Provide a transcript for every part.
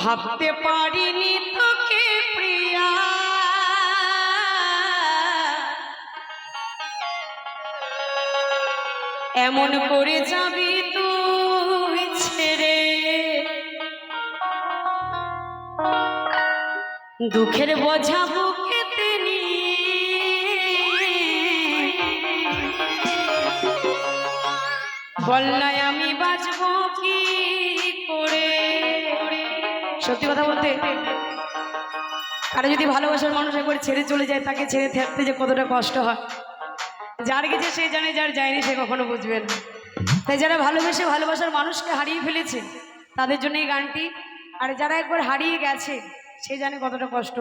ভাবতে পারিনি তোকে প্রিয়া, এমন করে যাবি তুই ছেড়ে। দুঃখের বোঝা বুকেতে নিয়ে বললাই আমি বাঁচবো কি করে। সত্যি কথা বলতে, কারো যদি ভালোবাসার মানুষ একবার ছেড়ে চলে যায়, তাকে ছেড়ে থাকতে যে কতটা কষ্ট হয়, যার গেছে সে জানে, যার যায়নি সে কখনো বুঝবে না। তাই যারা ভালোবেসে ভালোবাসার মানুষকে হারিয়ে ফেলেছে তাদের জন্য এই গানটি। আর যারা একবার হারিয়ে গেছে সে জানে কতটা কষ্ট,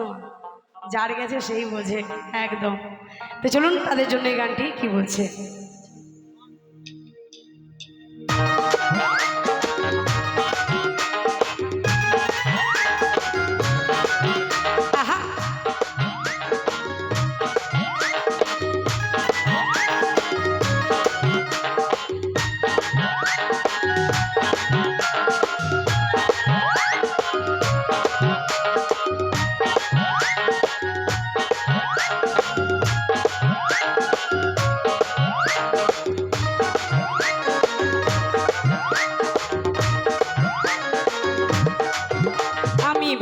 যার গেছে সেই বোঝে একদম। তো চলুন তাদের জন্য এই গানটি কি বলছে।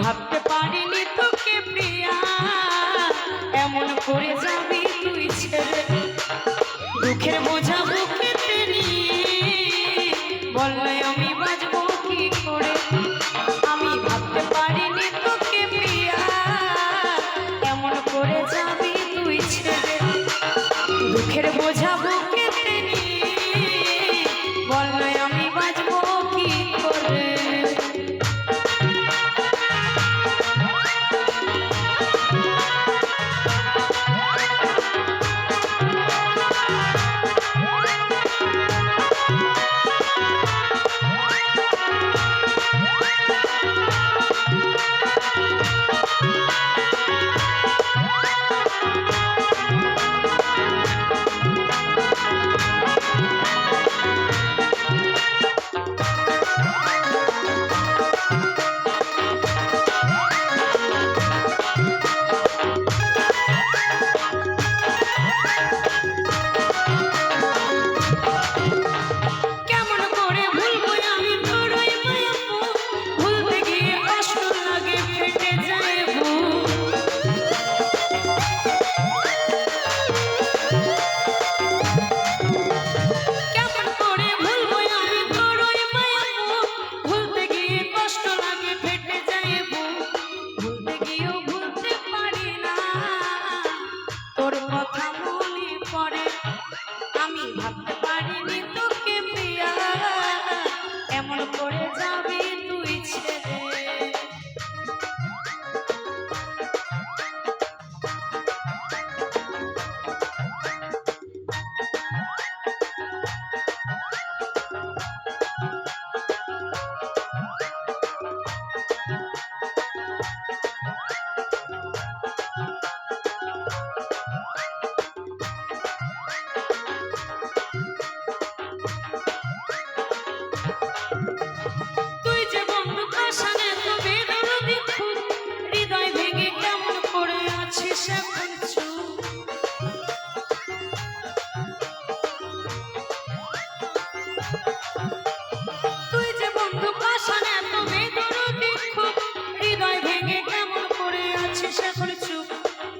ভাবতে পারিনি তোকে প্রিয়া, এমন করে যাবি তুই ছেড়ে। দুঃখের বোঝা বুকেতে নিয়ে বললে আমি বাঁচবো কি করে। আমি ভাবতে পারিনি তোকে প্রিয়া, এমন করে যাবি তুই ছেড়ে। দুঃখের বোঝা বুকেতে নিয়ে বললে আমি বাঁচবো কি করে।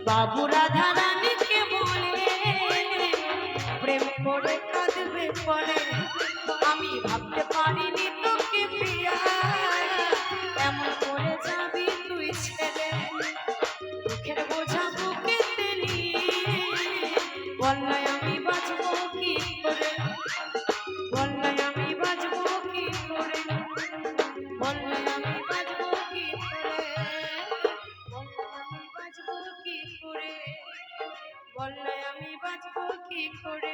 বাবু রাধা রানীকে বলে প্রেম করে কাঁদবে পরে। আমি ভাবতে পারিনি তোকে প্রিয়া, এমন করে যাবি তুই ছেড়ে। দুঃখের বোঝা বুকেতে নিয়ে বললে আমি বাঁচবো কি করে। বললে আমি বাঁচবো কি করে। বললে আমি বাঁচবো কি করে। বললে আমি বাঁচবো কি করে।